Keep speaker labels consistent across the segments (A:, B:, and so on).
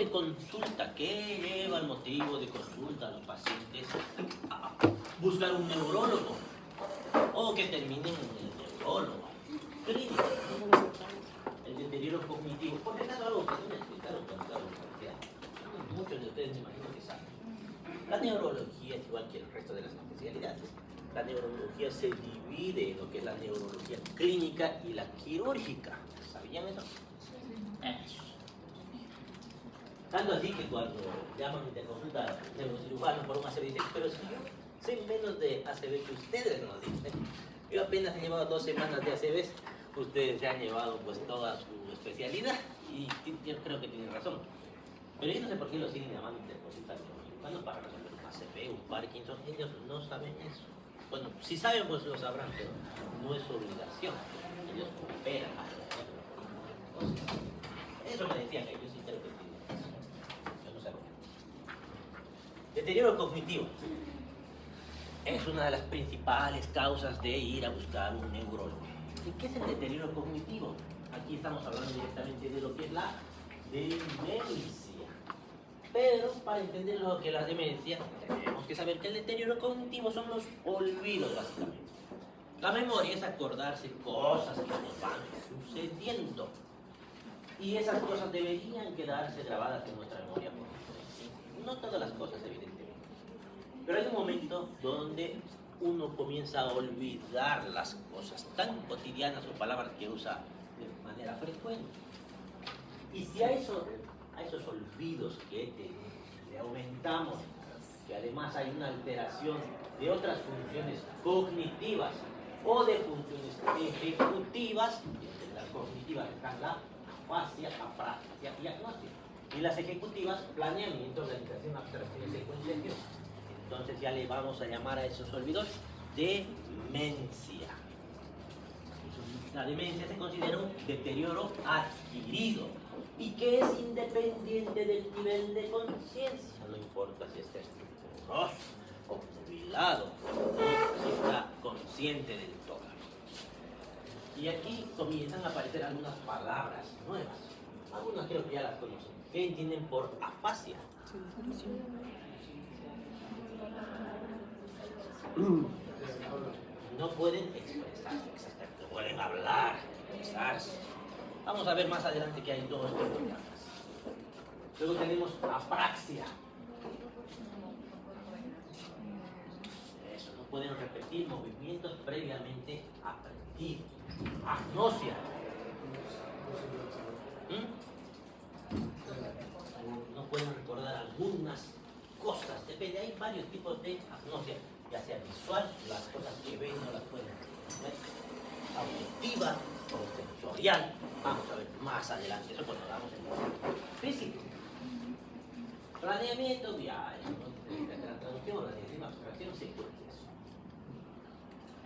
A: de consulta. ¿Qué lleva el motivo de consulta a los pacientes a buscar un neurólogo? O que terminen en el neurólogo. Clínico. El deterioro cognitivo. Por ejemplo, algo que no me explicaron cuando estaba en la universidad. Muchos de ustedes me imagino que saben. La neurología es igual que el resto de las especialidades. La neurología se divide en lo que es la neurología clínica y la quirúrgica. ¿Sabían eso? Eso. Tanto así que cuando llaman de consulta a neurocirujano por un ACV, dicen, pero si yo sé menos de ACV que ustedes nos dicen. Yo apenas he llevado 2 semanas de ACVs, ustedes se han llevado pues toda su especialidad y yo creo que tienen razón. Pero yo no sé por qué lo siguen llamando interconsulta neurocirujano para resolver un ACV, un Parkinson. Ellos no saben eso. Bueno, si saben pues lo sabrán, pero no es su obligación. Ellos cooperan. Eso me decían que yo sí creo que tienen eso. Yo no sé. Deterioro cognitivo es una de las principales causas de ir a buscar un neurólogo. ¿Y qué es el deterioro cognitivo? Aquí estamos hablando directamente de lo que es la demencia. Pero para entender lo que es la demencia, tenemos que saber que el deterioro cognitivo son los olvidos, básicamente. La memoria es acordarse cosas que nos van sucediendo. Y esas cosas deberían quedarse grabadas en nuestra memoria. No todas las cosas, evidentemente. Pero hay un momento donde uno comienza a olvidar las cosas tan cotidianas o palabras que usa de manera frecuente. Y si a esos olvidos que le aumentamos, que además hay una alteración de otras funciones cognitivas o de funciones ejecutivas, entre las cognitivas están la afasia, apraxia y agnosia. Y las ejecutivas, planeamiento, organización, abstracción y secuenciación. Entonces ya le vamos a llamar a esos olvidos demencia. La demencia se considera un deterioro adquirido y que es independiente del nivel de conciencia. No importa si está estructuroso o nubilado, o si está consciente del todo. Y aquí comienzan a aparecer algunas palabras nuevas. Algunas creo que ya las conocen. ¿Qué entienden por afasia? No pueden expresarse exactamente, no pueden hablar, expresarse. Vamos a ver más adelante que hay 2 tipos de afasia. Luego tenemos apraxia. Eso, no pueden repetir movimientos previamente aprendidos. Agnosia. No pueden recordar algunas cosas, depende, hay varios tipos de agnosia, ya sea visual, las cosas que ven no las pueden ver, auditiva o sensorial, vamos a ver más adelante, eso cuando hablamos en físico. Planeamiento, viaje, la traducción, la dirección, abstracción, secuencias.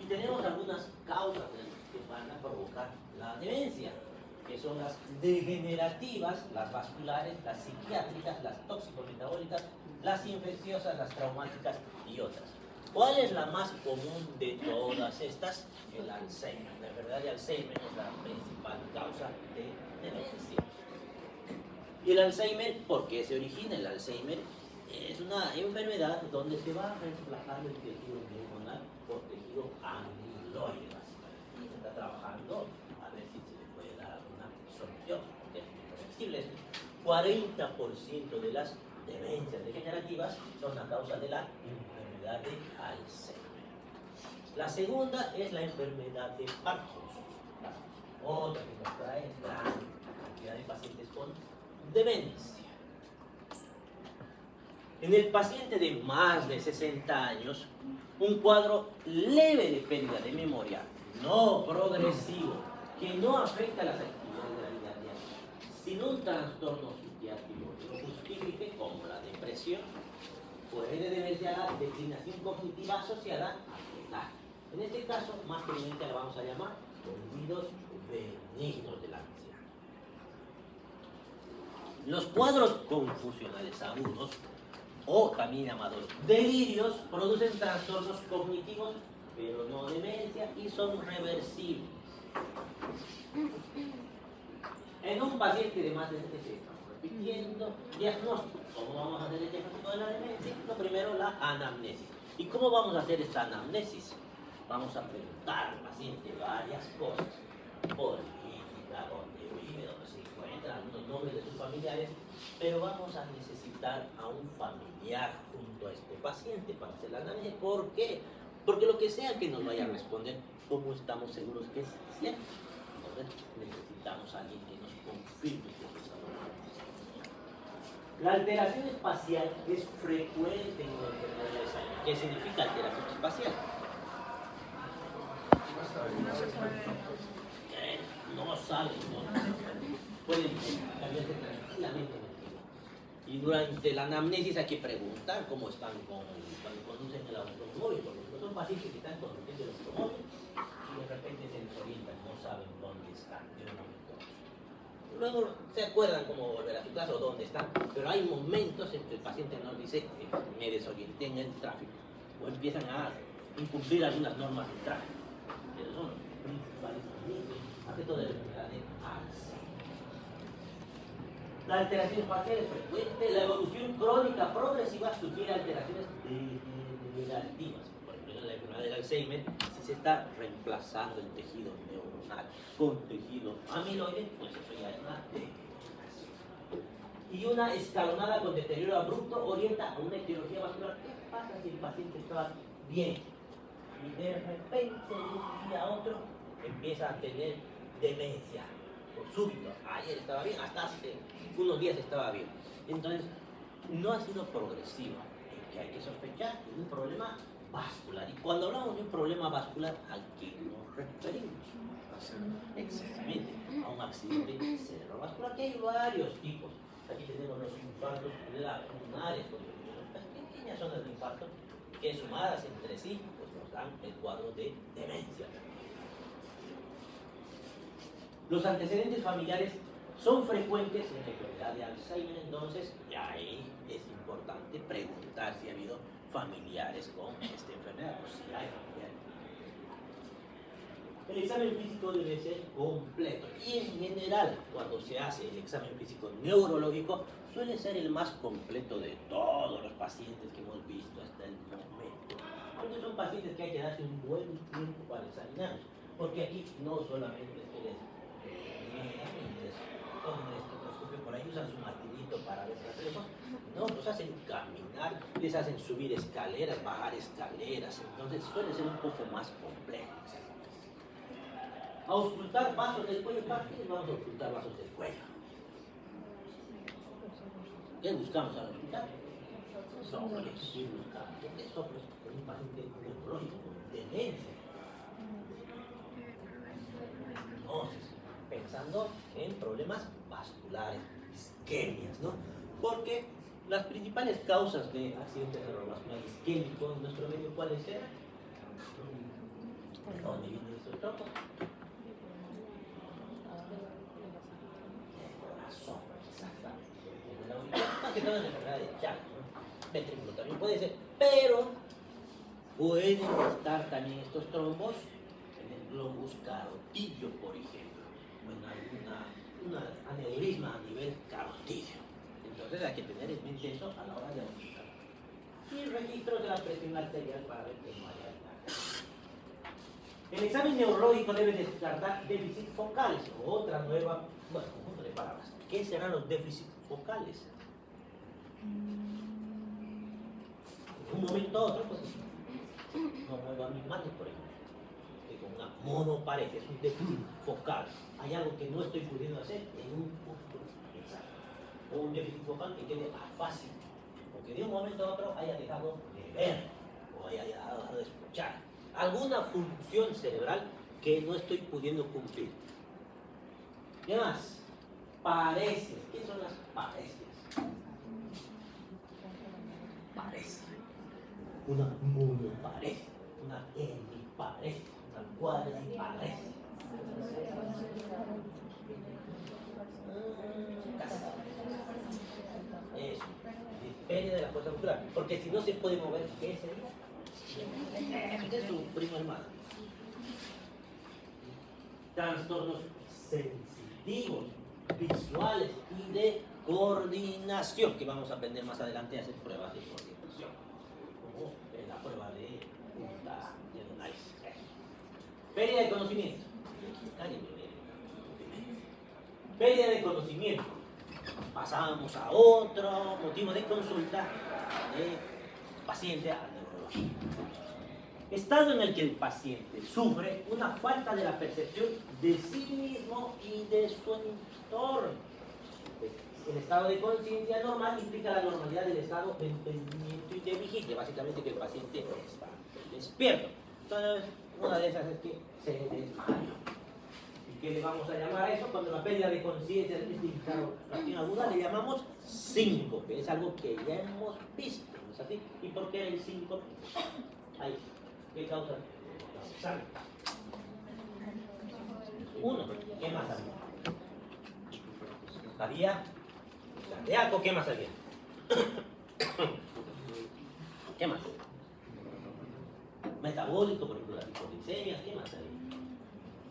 A: Y tenemos algunas causas que van a provocar la demencia, que son las degenerativas, las vasculares, las psiquiátricas, las tóxico-metabólicas, las infecciosas, las traumáticas y otras. ¿Cuál es la más común de todas estas? El Alzheimer. La enfermedad de Alzheimer es la principal causa de demencia. Y el Alzheimer, ¿por qué se origina? El Alzheimer es una enfermedad donde se va reemplazando el tejido neuronal por tejido amiloide, básicamente. Y se está trabajando a ver si se le puede dar alguna solución, porque es irreversible. 40% de las demencias degenerativas son a causa de la enfermedad de Alzheimer. La segunda es la enfermedad de Parkinson, otra que nos trae gran cantidad de pacientes con demencia. En el paciente de más de 60 años, un cuadro leve de pérdida de memoria, no progresivo, que no afecta las actividades de la vida diaria, sino un trastorno psiquiátrico que lo justifique, como la depresión, puede deberse a la declinación cognitiva asociada a la edad. En este caso, más comúnmente la vamos a llamar olvidos benignos del anciano. Los cuadros confusionales agudos, o también llamados delirios, producen trastornos cognitivos, pero no demencia, y son reversibles. En un paciente de más de 70, repitiendo. Diagnóstico. ¿Cómo vamos a hacer el diagnóstico de la demencia? Lo primero, la anamnesis. ¿Y cómo vamos a hacer esta anamnesis? Vamos a preguntar al paciente varias cosas. Política, dónde vive, dónde se encuentra, algunos nombres de sus familiares, pero vamos a necesitar a un familiar junto a este paciente para hacer la anamnesis. ¿Por qué? Porque lo que sea que nos vaya a responder, ¿cómo estamos seguros que es cierto? Entonces necesitamos a alguien que nos confirme que eso está normal. La alteración espacial es frecuente en la enfermedad de Alzheimer. ¿Qué significa alteración espacial? No saben, ¿no? Pueden cambiarse tranquilamente en el tiempo. Y durante la anamnesis hay que preguntar cómo están cuando conducen el automóvil, porque son pacientes que están conduciendo el automóvil y de repente se desorientan, no saben dónde están en un momento. Luego se acuerdan cómo volver a su casa o dónde están, pero hay momentos en que el paciente nos dice me desorienté en el tráfico o empiezan a incumplir algunas normas del tráfico. Esos son los principales aspectos de la enfermedad de Alzheimer. La alteración espacial es frecuente. La evolución crónica progresiva sugiere alteraciones degenerativas. Por ejemplo, en la enfermedad del Alzheimer, si se está reemplazando el tejido neuronal con tejido amiloide, pues eso ya es una degeneración. Y una escalonada con deterioro abrupto orienta a una etiología vascular. ¿Qué pasa si el paciente estaba bien y de repente de un día a otro empieza a tener demencia por súbito? Ayer estaba bien, hasta hace unos días estaba bien. Entonces, no ha sido progresivo. En que hay que sospechar de un problema vascular. Y cuando hablamos de un problema vascular, ¿a qué nos referimos? Exactamente, a un accidente cerebrovascular, que hay varios tipos. Aquí tenemos los infartos pulmonares, pequeñas zonas de infarto que sumadas entre sí pues nos dan el cuadro de demencia. Los antecedentes familiares son frecuentes en la enfermedad de Alzheimer, entonces ahí es importante preguntar si ha habido familiares con esta enfermedad o si hay familiares. El examen físico debe ser completo y en general cuando se hace el examen físico neurológico suele ser el más completo de todos los pacientes que hemos visto hasta el momento. Porque son pacientes que hay que darse un buen tiempo para examinar, porque aquí no solamente es que les ponen el estetoscopio por ahí, usan su martillito para ver las cosas, no, los hacen caminar, les hacen subir escaleras, bajar escaleras, entonces suele ser un poco más complejo. A auscultar vasos del cuello. ¿Para qué vamos a auscultar vasos del cuello? ¿Qué buscamos al auscultar? Soplos. ¿Qué buscamos? ¿Qué soplos? Con un paciente neurológico, con demencia. Entonces, pensando en problemas vasculares, isquemias, ¿no? Porque las principales causas de accidentes cerebrovasculares isquémicos en nuestro medio, ¿cuáles eran? ¿De dónde vienen estos troncos? Más que todo en la enfermedad de Chagas, ¿no? Ventrículo también puede ser, pero pueden estar también estos trombos en el globus carotidio, por ejemplo, o en una aneurisma a nivel carotidio. Entonces hay que tener en mente eso a la hora de auscultar. Y registros de la presión arterial para ver que no haya nada. El examen neurológico debe descartar déficits focales, otra nueva, bueno, conjunto de palabras. ¿Qué serán los déficits focales? De un momento a otro, pues, no muevo a mis manos, por ejemplo. Estoy con una monoparesia, es un déficit focal. Hay algo que no estoy pudiendo hacer en un punto exacto. O un déficit focal que quede afásico, porque de un momento a otro haya dejado de ver o haya dejado de escuchar. Alguna función cerebral que no estoy pudiendo cumplir. ¿Qué más? Parecias. ¿Qué son las parecias? Parecia. Una monoparesia, una hemiparesia, una cuadriparesia. Eso. Depende de la fuerza muscular. Porque si no se puede mover, ¿qué sería? Este es su primo hermano. Trastornos sensitivos, visuales y de coordinación, que vamos a aprender más adelante a hacer pruebas de coordinación, como en la prueba de punta de análisis. Pérdida de conocimiento. Pérdida de conocimiento. Pasamos a otro motivo de consulta de paciente al neurología. Estado en el que el paciente sufre una falta de la percepción de sí mismo y de su entorno. El estado de conciencia normal implica la normalidad del estado de entendimiento y de vigilia, básicamente que el paciente está despierto. Entonces, una de esas es que se desmaya. ¿Y qué le vamos a llamar a eso? Cuando la pérdida de conciencia es de aguda, le llamamos síncope. Es algo que ya hemos visto, ¿no es así? ¿Y por qué el síncope? Ahí. ¿Qué causa? Sangre. Uno. ¿Qué más había? Había cardíaco. ¿Qué más había? ¿Qué más? Metabólico, por ejemplo, las hipoglicemias. ¿Qué más había?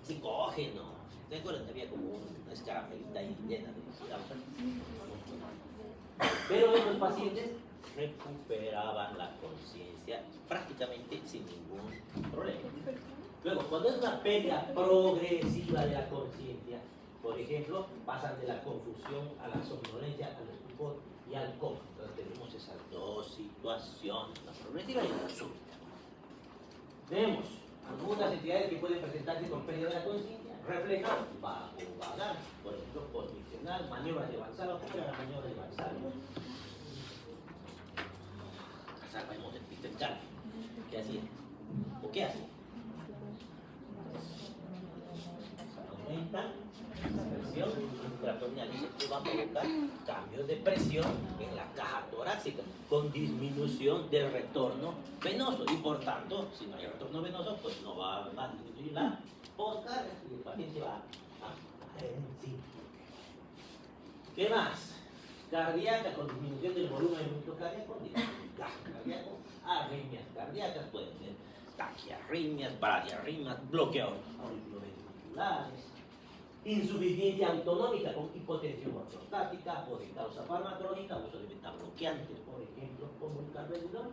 A: Psicógeno. ¿Te acuerdas que había como una escarafelita ahí llena de causas? Pero estos pacientes recuperaban la conciencia prácticamente sin ningún problema. Luego, cuando es una pérdida progresiva de la conciencia, por ejemplo, pasan de la confusión a la somnolencia, al estupor y al coma. Entonces tenemos esas dos situaciones, la progresiva y la súbita. Tenemos algunas entidades que pueden presentarse con pérdida de la conciencia, reflejan bajo vagar, por ejemplo, condicional, maniobras de avanzado. ¿Qué era la maniobra de avanzado? Hemos explicado qué hacía o qué hace. Aumenta la presión intraabdominal y esto va a provocar cambios de presión en la caja torácica con disminución del retorno venoso y por tanto, si no hay retorno venoso, pues no va a disminuir la poscarga y el paciente va a sí. ¿Qué más? Cardíaca con disminución del volumen del músculo cardíaco, cardíaco, arritmias cardíacas, pueden ser taquiarritmias, bradiarritmias, bloqueos auriculoventriculares, insuficiencia autonómica con hipotensión ortostática o de causa farmacológica, uso de betabloqueantes, por ejemplo, como el carvedilol,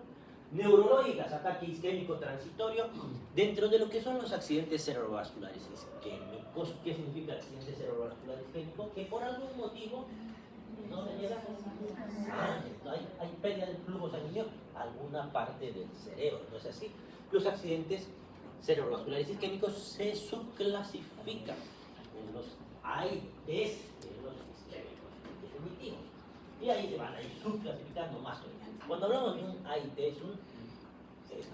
A: neurológicas, ataque isquémico transitorio, dentro de lo que son los accidentes cerebrovasculares isquémicos. ¿Qué significa accidente cerebrovascular isquémico? Que por algún motivo no se llega sangre, hay pérdida del flujo sanguíneo a alguna parte del cerebro, ¿no es así? Los accidentes cerebrovasculares isquémicos se subclasifican en los AITs, en los isquémicos definitivos, y ahí se van a ir subclasificando más todavía. Cuando hablamos de un AIT,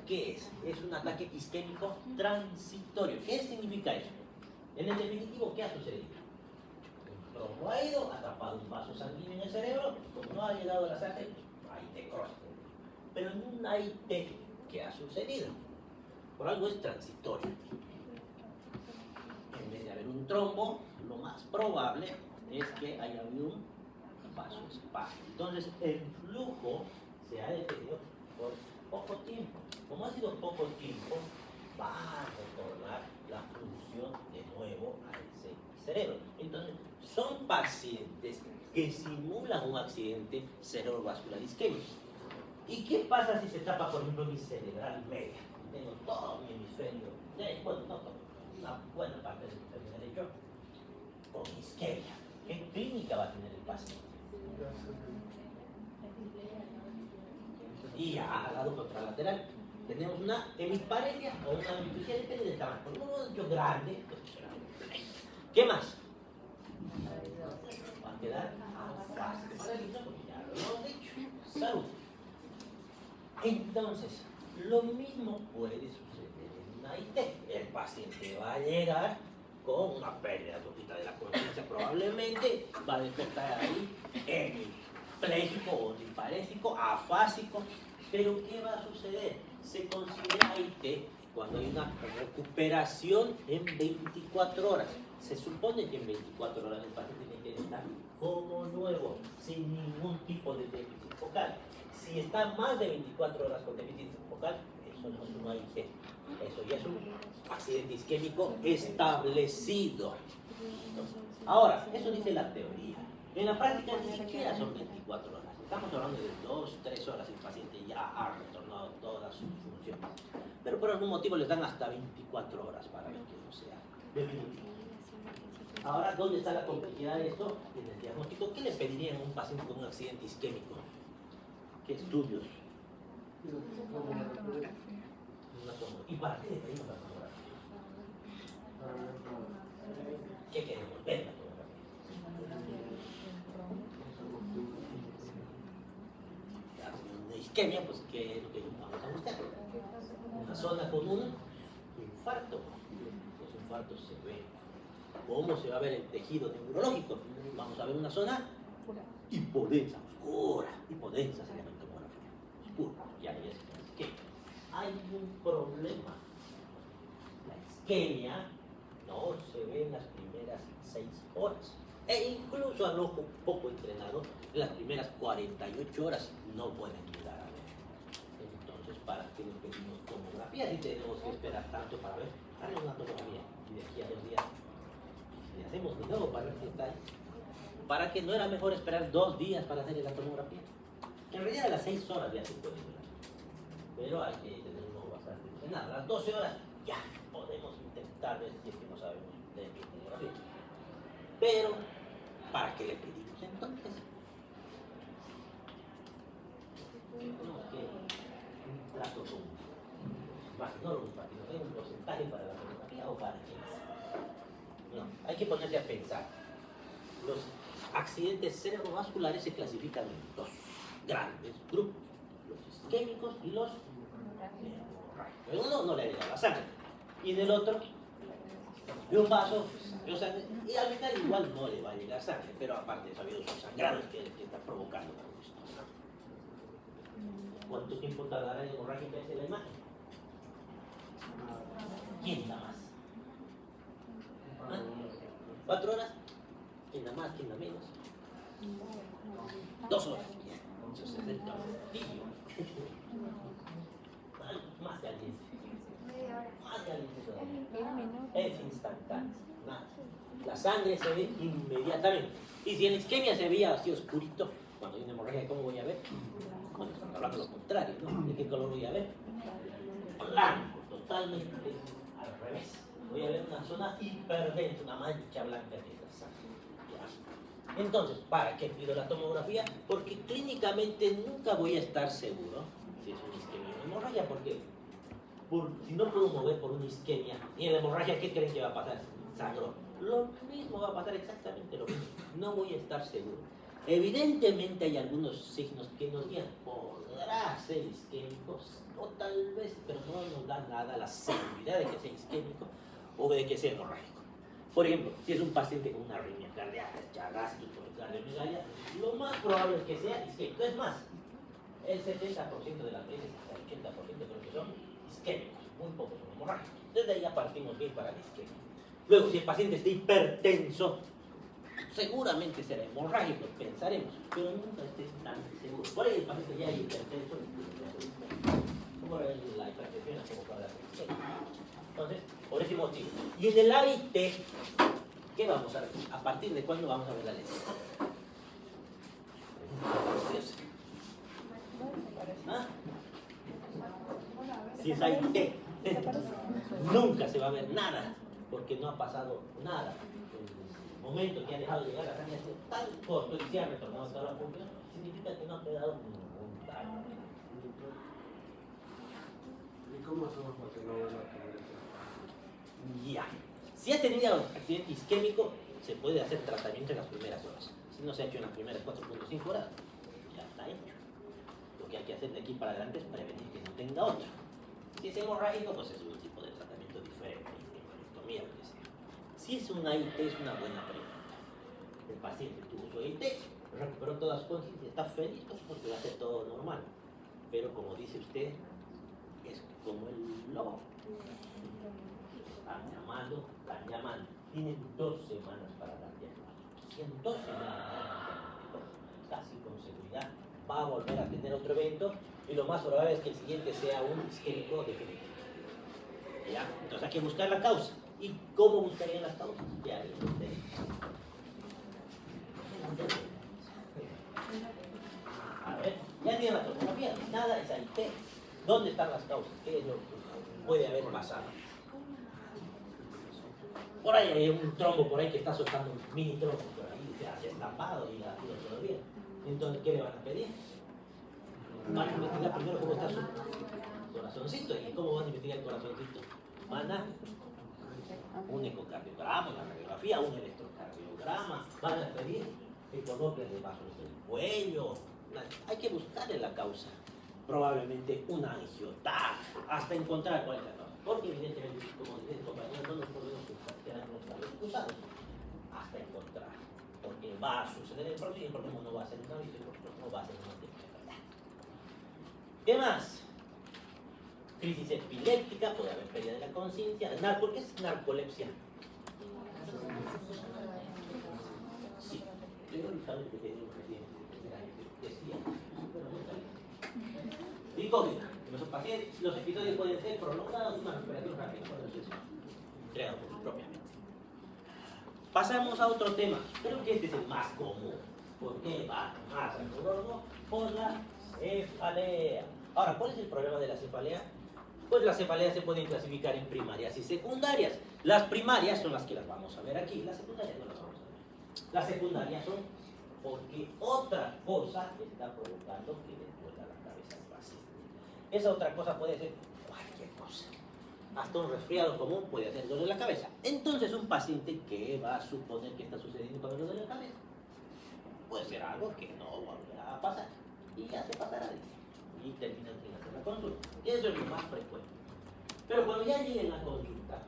A: ¿qué es? Es un ataque isquémico transitorio. ¿Qué significa eso? En el definitivo, ¿qué ha sucedido? Trombo ha ido, ha tapado un vaso sanguíneo en el cerebro, como no ha llegado a la sangre, pues AIT crónico. Pero en un AIT, ¿qué ha sucedido? Por algo es transitorio. En vez de haber un trombo, lo más probable es que haya habido un vasoespasmo. Entonces, el flujo se ha detenido por poco tiempo. Como ha sido poco tiempo, va a retornar la función de nuevo a ese cerebro. Entonces, son pacientes que simulan un accidente cerebrovascular isquémico. ¿Y qué pasa si se tapa, por ejemplo, mi cerebral media? Tengo todo mi hemisferio, bueno, no todo, una buena parte del hemisferio derecho con isquemia. ¿Qué clínica va a tener el paciente? Y al lado contralateral tenemos una hemiparesia o una hemiparesia, depende del tamaño. Por un hecho grande, pues será un play. ¿Qué más? Va a quedar fácil para el himno porque ya lo hemos dicho. Salud. Entonces, lo mismo puede suceder en una IT. El paciente va a llegar con una pérdida total de la conciencia, probablemente va a despertar ahí hemipléjico o disparésico, afásico. Pero ¿qué va a suceder? Se considera IT cuando hay una recuperación en 24 horas. Se supone que en 24 horas el paciente tiene que estar como nuevo, sin ningún tipo de déficit focal. Si está más de 24 horas con déficit focal, eso no es un AIT. Eso ya es un accidente isquémico establecido. Ahora, eso dice la teoría. En la práctica ni siquiera son 24 horas. Estamos hablando de 2, 3 horas. El paciente ya ha retornado todas sus funciones. Pero por algún motivo les dan hasta 24 horas para ver que no sea definitivo. Ahora, ¿dónde está la complejidad de esto? En el diagnóstico. ¿Qué le pedirían a un paciente con un accidente isquémico? ¿Qué estudios? ¿Y para qué le pedimos la tomografía? ¿Qué queremos ver la tomografía? Una isquemia, pues ¿qué es lo que vamos a buscar? Una zona con un infarto. Los infartos se ven. ¿Cómo se va a ver el tejido neurológico? Vamos a ver una zona hipodensa, oscura. Hipodensa se llama en tomografía. Oscura. Ya es isquemia. Hay un problema. La isquemia no se ve en las primeras 6 horas. E incluso al ojo poco entrenado, en las primeras 48 horas no pueden llegar a ver. Entonces, ¿para qué le pedimos tomografía? Si tenemos que esperar tanto para ver, hazle una tomografía. Y de aquí a 2 días, le hacemos de nuevo para ver si está ahí. ¿Para qué no era mejor esperar 2 días para hacerle la tomografía? En realidad a las 6 horas ya se puede ver. Pero hay que tener un ojo bastante entrenado. A las 12 horas ya podemos intentar ver si es que no sabemos de qué tomografía. Pero, ¿para qué le pedimos entonces? Tenemos que un trato con no un porcentaje para la tomografía o para qué es. No, hay que ponerse a pensar. Los accidentes cerebrovasculares se clasifican en 2 grandes grupos: los isquémicos y los hemorrágicos. En uno no le llega la sangre, y en el otro de un vaso, o sea, y al final igual no le va a llegar sangre, pero aparte de eso ha habido sus sangrados que está provocando todo esto. ¿Cuánto tiempo tardará en hemorragia en la imagen? ¿Quién da más? ¿Ah? 4 horas. ¿Quién da más? ¿Quién da menos? 2 horas. Entonces es el tortillo. Más caliente. Más caliente todavía. Es instantáneo. La sangre se ve inmediatamente. Y si en isquemia se veía así oscurito, cuando hay una hemorragia, ¿cómo voy a ver? Bueno, estamos hablando de lo contrario, ¿no? ¿De qué color voy a ver? Blanco, totalmente al revés. Voy a ver una zona hiperdensa, una mancha blanca que es la sangre. ¿Ya? Entonces, ¿para qué pido la tomografía? Porque clínicamente nunca voy a estar seguro si es una isquemia o una hemorragia, porque si no puedo mover por una isquemia y en la hemorragia, ¿qué creen que va a pasar? Sangró. Lo mismo va a pasar, exactamente lo mismo. No voy a estar seguro. Evidentemente hay algunos signos que nos guían. Podrá ser isquémico, o tal vez, pero no nos da nada la seguridad de que sea isquémico o de que sea hemorrágico. Por ejemplo, si es un paciente con una arritmia cardíaca, ya gástrico, cardiomegalia, lo más probable es que sea isquémico. Es más, el 70% de las veces, hasta el 80% creo que son isquémicos, muy pocos son hemorrágicos. Desde ahí ya partimos bien para el isquemia. Luego, si el paciente está hipertenso, seguramente será hemorrágico, pensaremos, pero nunca estés tan seguro. Por ahí el paciente ya es hipertenso, como la hipertensión es como para la tensión. Entonces, por ese motivo. Y en el AIT, ¿qué vamos a ver? ¿A partir de cuándo vamos a ver la lesión? ¿Ah? Si es AIT, nunca se va a ver nada, porque no ha pasado nada. El momento que ha dejado de llegar la sangre ha sido tan corto y se ha retornado a toda la función, significa que no ha quedado ningún daño.
B: ¿Y cómo hacemos para que no vaya a tener eso?
A: Ya. Si ha tenido accidente isquémico, se puede hacer tratamiento en las primeras horas. Si no se ha hecho en las primeras 4.5 horas, ya está hecho. Lo que hay que hacer de aquí para adelante es prevenir que no tenga otra. Si es hemorrágico, pues es un tipo de tratamiento diferente, hemorrhectomía, lo que sea. Si es un AIT, es una buena pregunta. El paciente tuvo su AIT, recuperó todas sus conciencias, está feliz, pues porque va a ser todo normal. Pero como dice usted, es como el lobo. Están llamando. Tienen 2 semanas para dar diagnóstico. Si en 2 semanas casi con seguridad va a volver a tener otro evento y lo más probable es que el siguiente sea un isquémico definitivo. ¿Ya? Entonces hay que buscar la causa. ¿Y cómo buscarían las causas? Ya, Ya tienen la tomografía, nada es ahí. ¿Qué? ¿Dónde están las causas? ¿Qué es lo que puede haber pasado? Por ahí hay un trombo por ahí que está soltando un mini trombo por ahí, se ha destapado y la todavía. Entonces, ¿qué le van a pedir? Van a investigar primero cómo está su corazoncito. ¿Y cómo van a investigar el corazoncito? Van a un ecocardiograma, una radiografía, un electrocardiograma. Van a pedir que coloquen de vasos del cuello. Hay que buscarle la causa. Probablemente una angiotac, hasta encontrar cuál es la causa. Porque evidentemente, como dice el compañero, no nos podemos quedar con los cables cruzados hasta encontrar. Porque va a suceder el próximo, porque no va a ser una visión, no va a ser una enfermedad. ¿Qué más? Crisis epiléptica, puede haber pérdida de la conciencia. ¿Por qué es narcolepsia? Sí, teóricamente tenía un presidente decía, pero no sabía. Incógnita. Los episodios pueden ser prolongados, una recuperación rápida, creado por su propia mente. Pasamos a otro tema. Creo que este es el más común. ¿Por qué va más al neurólogo? Por la cefalea. Ahora, ¿cuál es el problema de la cefalea? Pues las cefaleas se pueden clasificar en primarias y secundarias. Las primarias son las que las vamos a ver aquí, las secundarias no las vamos a ver. Las secundarias son porque otra cosa está provocando que les duela la cabeza al paciente. Esa otra cosa puede ser cualquier cosa. Hasta un resfriado común puede hacer dolor de la cabeza. Entonces, un paciente, ¿qué va a suponer que está sucediendo con el dolor de la cabeza? Puede ser algo que no volverá a pasar y ya se pasará de ti. Y terminan sin hacer la consulta. Eso es lo más frecuente. Pero cuando ya lleguen a la consulta,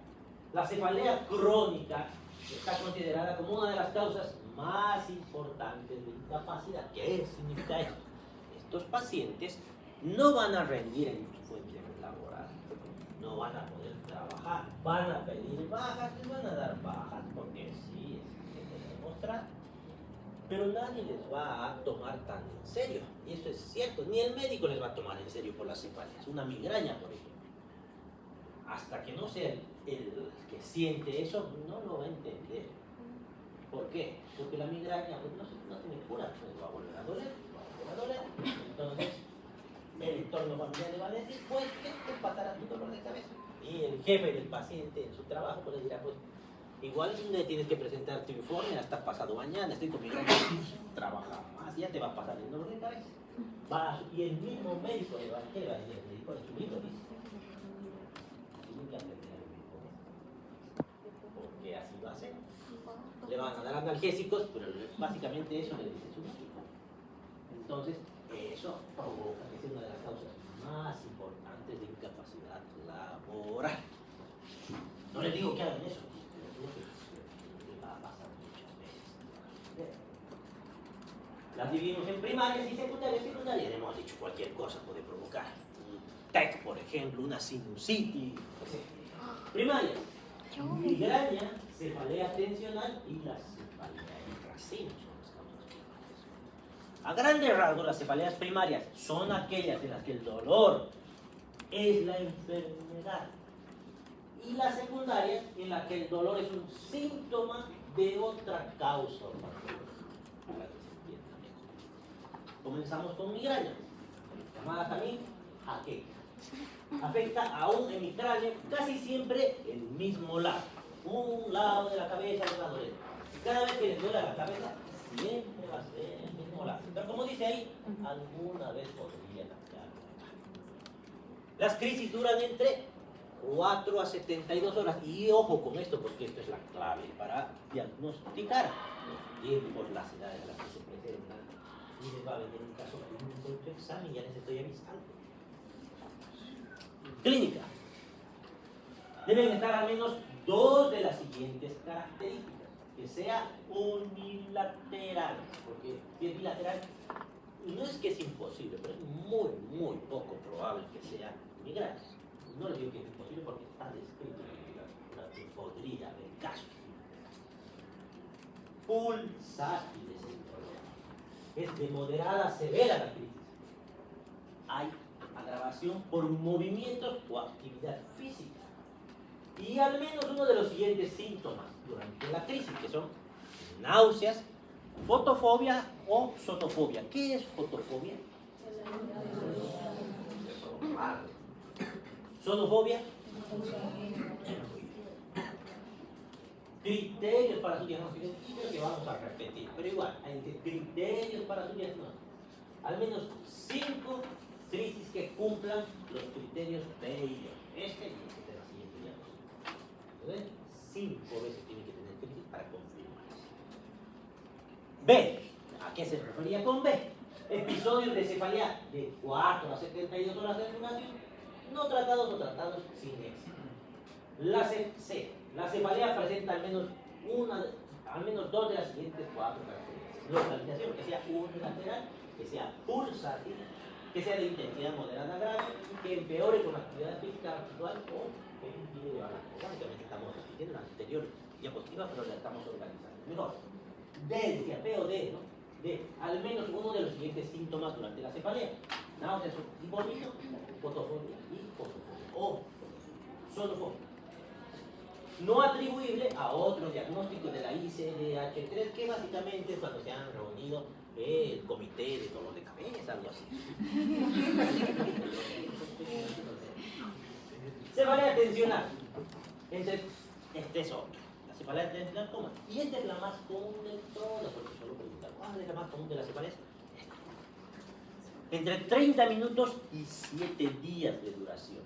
A: la cefalea crónica está considerada como una de las causas más importantes de incapacidad. ¿Qué significa eso? Estos pacientes no van a rendir en su fuente laboral, no van a poder trabajar, van a pedir bajas, les van a dar bajas, porque sí, es que demostrar. Pero nadie les va a tomar tan en serio. Y eso es cierto. Ni el médico les va a tomar en serio por las cefaleas. Una migraña, por ejemplo. Hasta que no sea el que siente eso, no lo va a entender. ¿Por qué? Porque la migraña pues, no tiene cura. Pues va a volver a doler, va a volver a doler. Entonces, el entorno familiar le va a decir, pues, ¿qué te pasará tu dolor de cabeza? Y el jefe del paciente en su trabajo pues le dirá, pues, igual le tienes que presentar tu informe hasta pasado mañana, estoy con mi gran trabaja más, ya te va a pasar el dolor de cabeza. Y el mismo médico le va a decir, el médico de su libro dice, tienen que aprender a vivir con esto, porque así va a ser. Le van a dar analgésicos, pero básicamente eso le dice su médico. Entonces, eso provoca que sea una de las causas más importantes de incapacidad laboral. No les digo que hagan eso. Va a pasar muchas veces. Las dividimos en primarias y secundarias. Secundarias hemos dicho cualquier cosa puede provocar. Un TEC, por ejemplo, una sinusitis. Primarias. Migraña, cefalea tensional y la cefalea en racimo son las causas primarias. A grandes rasgos, las cefaleas primarias son aquellas en las que el dolor es la enfermedad. Y la secundaria, en la que el dolor es un síntoma de otra causa. Para que se entienda mejor. Comenzamos con migraña, llamada también jaqueca. Afecta a un hemicráneo, casi siempre el mismo lado. Un lado de la cabeza es la dolor. Cada vez que les duele la cabeza, siempre va a ser el mismo lado. Pero como dice ahí, alguna vez podría cambiar. Las crisis duran entre 4 a 72 horas. Y ojo con esto, porque esto es la clave para diagnosticar los tiempos, las edades a las que se presentan. Y les va a venir un caso clínico en tu examen, ya les estoy avisando. Clínica. Deben estar al menos 2 de las siguientes características. Que sea unilateral, porque si es bilateral, no es que es imposible, pero es muy, muy poco probable que sea migraña. No les digo que es imposible porque está descrito en la literatura que podría haber casos. Pulsátil es el problema. Es de moderada a severa la crisis. Hay agravación por movimientos o actividad física. Y al menos uno de los siguientes síntomas durante la crisis, que son náuseas, fotofobia o sonofobia. ¿Qué es fotofobia? Sonofobia. Criterios para su diagnóstico. Creo que vamos a repetir, pero igual, hay criterios para su diagnóstico. Al menos 5 crisis que cumplan los criterios de ellos. Este y este de la siguiente diagnóstico. ¿Ven? 5 veces tiene que tener crisis para confirmar. B. ¿A qué se refería con B? Episodios de cefalea de 4 a 72 horas de duración, no tratados o tratados sin éxito. La C. La cefalea presenta al menos 2 de las siguientes 4 características. Localización, que sea unilateral, que sea pulsátil, que sea de intensidad moderada grave, que empeore con actividad física actual o que impide llevar a cabo. Básicamente estamos repitiendo la anterior diapositiva, pero la estamos organizando. Mejor, D, decía P o D, ¿no? De al menos uno de los siguientes síntomas durante la cefalea: náuseas y vómito, fotofobia y fotofobia o sonofobia. No atribuible a otro diagnóstico de la ICD-10-3, que básicamente es cuando se han reunido el comité de dolor de cabeza, algo así. Cefalea tensional. Este es otro. La cefalea tensional, toma. Y esta es la más común de todas, porque solo preguntar, ¿cuál es la más común de las cefaleas? Entre 30 minutos y 7 días de duración.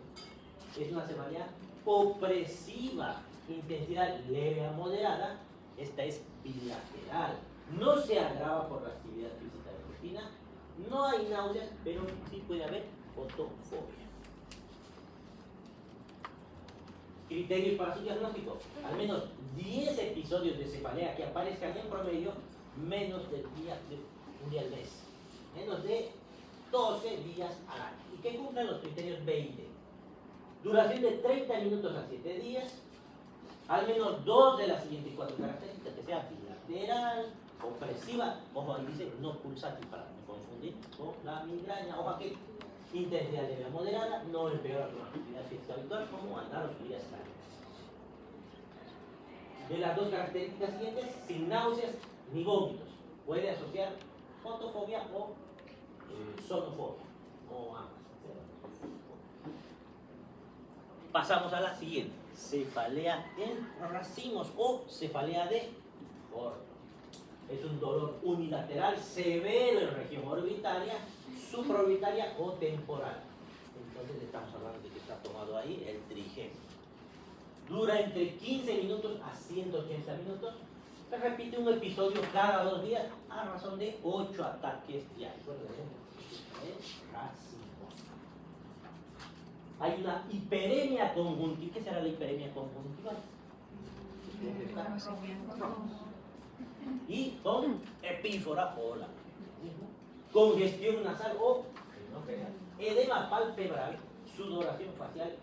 A: Es una cefalea opresiva, intensidad leve a moderada. Esta es bilateral. No se agrava por la actividad física de rutina. No hay náuseas, pero sí puede haber fotofobia. Criterios para su diagnóstico: al menos 10 episodios de cefalea que aparezcan en promedio menos de un día al mes. Menos de 12 días al año. Y que cumplan los criterios 20. Duración de 30 minutos a 7 días. Al menos 2 de las siguientes 4 características: que sea bilateral, opresiva, ojo ahí dice no pulsátil para no confundir con la migraña, ojo aquí, intensidad leve a moderada, no empeora con la actividad física habitual como andar o subir a escaleras. De las 2 características siguientes, sin náuseas ni vómitos. Puede asociar fotofobia o sonofobia o ambas. Pasamos a la siguiente: cefalea en racimos o cefalea de Corto. Es un dolor unilateral severo en región orbitaria, supraorbitaria o temporal. Entonces estamos hablando de que está tomado ahí el trigémino. Dura entre 15 minutos a 180 minutos. Se repite un episodio cada 2 días a razón de 8 ataques diarios. Hay una hiperemia conjuntiva. ¿Qué será la hiperemia conjuntiva? Y con epífora o la congestión nasal o edema palpebral, sudoración facial,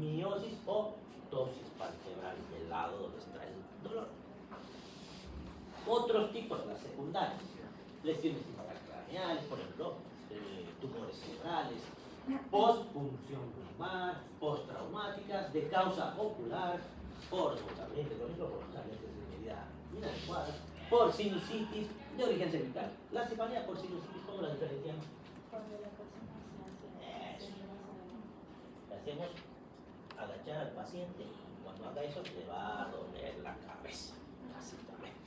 A: miosis o tosis palpebral del lado donde está el dolor. Otros tipos, las secundarias: lesiones intracraneales, por ejemplo, tumores cerebrales, postpunción lumbar, postraumáticas, de causa ocular, por desbordamiento, por ejemplo, por de medida inadecuada, por sinusitis de origen cervical. La cefalea por sinusitis, ¿cómo la diferenciamos? Eso. Le hacemos agachar al paciente y cuando haga eso le va a doler la cabeza. Básicamente.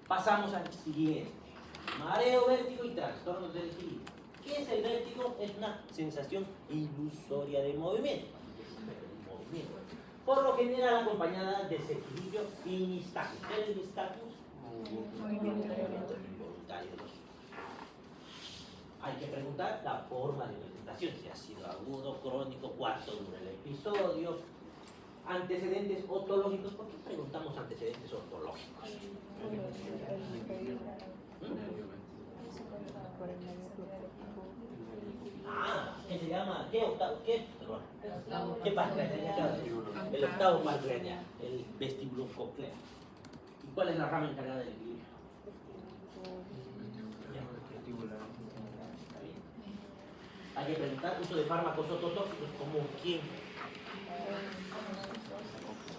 A: Pasamos al siguiente: mareo, vértigo y trastornos del equilibrio. ¿Qué es el vértigo? Es una sensación ilusoria de movimiento. Por lo general acompañada de desequilibrio y nistagmus. ¿Qué es el nistagmus? Movimiento involuntario. Hay que preguntar la forma de presentación, si ha sido agudo, crónico, cuánto dura el episodio. Antecedentes otológicos. ¿Por qué preguntamos antecedentes otológicos? ¿Qué se llama? ¿Qué octavo? ¿Qué? Perdón. ¿Qué pancreas? El octavo pancreas, el vestíbulo coclear. ¿Y cuál es la rama encargada del equilibrio? Hay que preguntar uso de fármacos ototóxicos, como quién.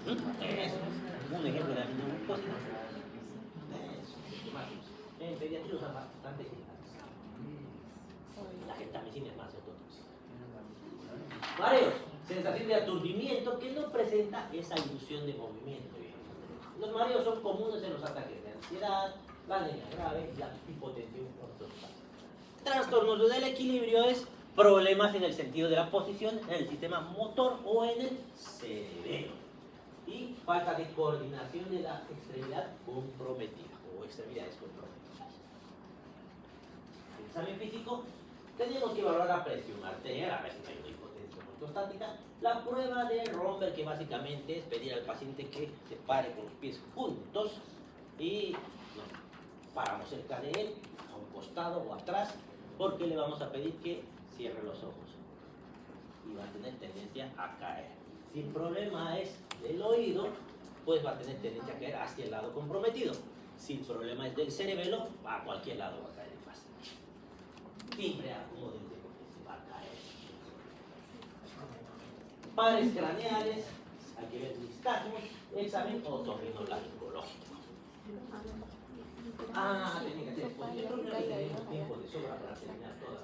A: Un ejemplo de aminoglucosa. En pediatría usan bastante. La gentamicina es más ototóxica. Mareos, sensación de aturdimiento que no presenta esa ilusión de movimiento. Los mareos son comunes en los ataques de ansiedad, la anemia grave y la hipotensión ortostática. Trastornos del equilibrio es problemas en el sentido de la posición en el sistema motor o en el cerebelo. Y falta de coordinación de la extremidad comprometida o extremidades comprometidas. En el examen físico tenemos que evaluar la presión arterial, a ver si no hay una hipotensión ortostática. La prueba de Romberg, que básicamente es pedir al paciente que se pare con los pies juntos y paramos cerca de él, a un costado o atrás, porque le vamos a pedir que cierre los ojos y va a tener tendencia a caer. Si el problema es del oído, pues va a tener tendencia a caer hacia el lado comprometido. Si el problema es del cerebelo, a cualquier lado va a caer fácil. Siempre acomódense porque se va a caer. Pares craneales, hay que ver nistagmos, examen otorrinolaringológico. Tenía que hacer después. Yo creo que tenemos tiempo de sobra para terminar todas.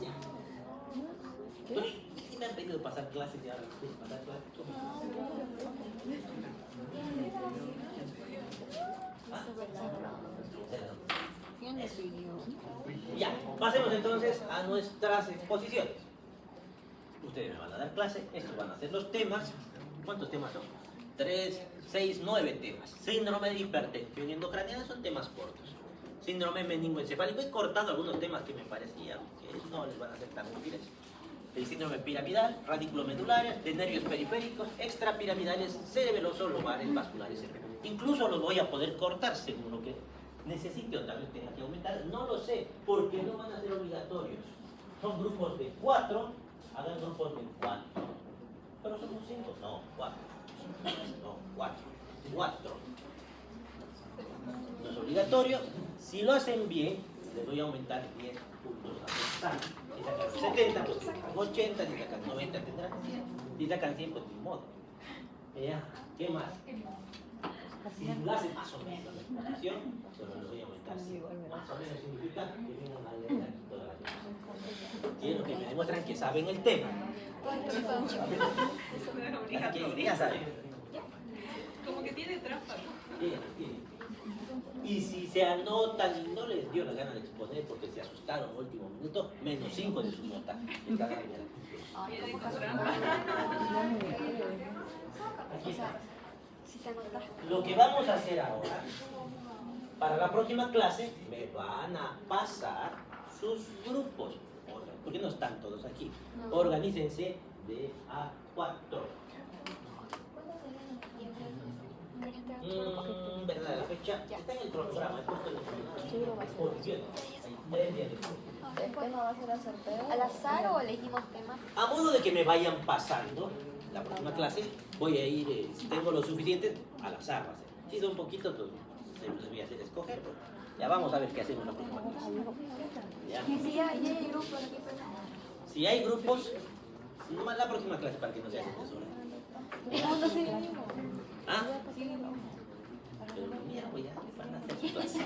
A: Ya. ¿Qué me han pedido pasar clases y ahora no quieren pasar clases? Ya, pasemos entonces a nuestras exposiciones. Ustedes me van a dar clase, estos van a ser los temas. ¿Cuántos temas son? 3, 6, 9 temas. Síndrome de hipertensión endocraniana son temas cortos. Síndrome meningoencefálico, he cortado algunos temas que me parecían que no les van a ser tan útiles. El síndrome piramidal, radiculomedulares, de nervios periféricos, extrapiramidales, cerebelosos, lobares, vasculares, etc. Incluso los voy a poder cortar según lo que necesite o también tenga que aumentar. No lo sé, porque no van a ser obligatorios. Son grupos de 4, hagan grupos de 4. Pero somos 5, no, 4. No, 4. 4. No es obligatorio. Si lo hacen bien, les voy a aumentar 10 puntos a pesar. Si sacan 70, pues tendrán 80. Si sacan 90, tendrán 100. Si sacan 100, pues ni modo. ¿Qué más? Si lo hacen más o menos la exposición, solo les voy a aumentar 100. Más o menos significa que vengan a leer aquí toda la clase. Quiero que me demuestren que saben el tema. Así que ya saben.
C: Como que tiene trampa, ¿no?
A: Tiene. Y si se anotan y no les dio la gana de exponer porque se asustaron al último minuto, menos 5 de su nota.
C: Tiene trampa.
A: Aquí está. Lo que vamos a hacer ahora, para la próxima clase, me van a pasar sus grupos. Porque no están todos aquí. Organícense de a 4. ¿Verdad? La fecha está en el cronograma. He puesto el cronograma. Exposición. Hay 3 días de exposición.
D: ¿Este no va a ser al sorteo? ¿Al azar o elegimos temas?
A: A modo de que me vayan pasando la próxima clase, voy a ir, si tengo lo suficiente, al azar va a ser. Si son poquitos, pues les voy a hacer escoger. Pues, ya vamos a ver qué hacemos la próxima clase. ¿Ya?
D: Sí, hay grupos.
A: Si hay grupos, nomás la próxima clase para que no se hagan desorden. ¿Ah? Pero mira, pues ya van a hacer su clase.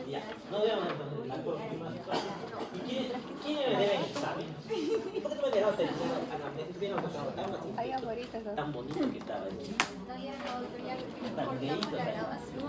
A: Ya, nos vemos entonces la próxima clase. ¿Y quiénes me deben examen? ¿Por qué no me dejaron terminar anamnesis? Bien, vamos a trabajar así.
D: Hay abuelitas, ¿no?
A: Tan bonito que estaba ahí.
D: No, ya no, ya
A: Tan
D: cortamos
A: videíto,
D: la
A: ¿eh?
D: grabación.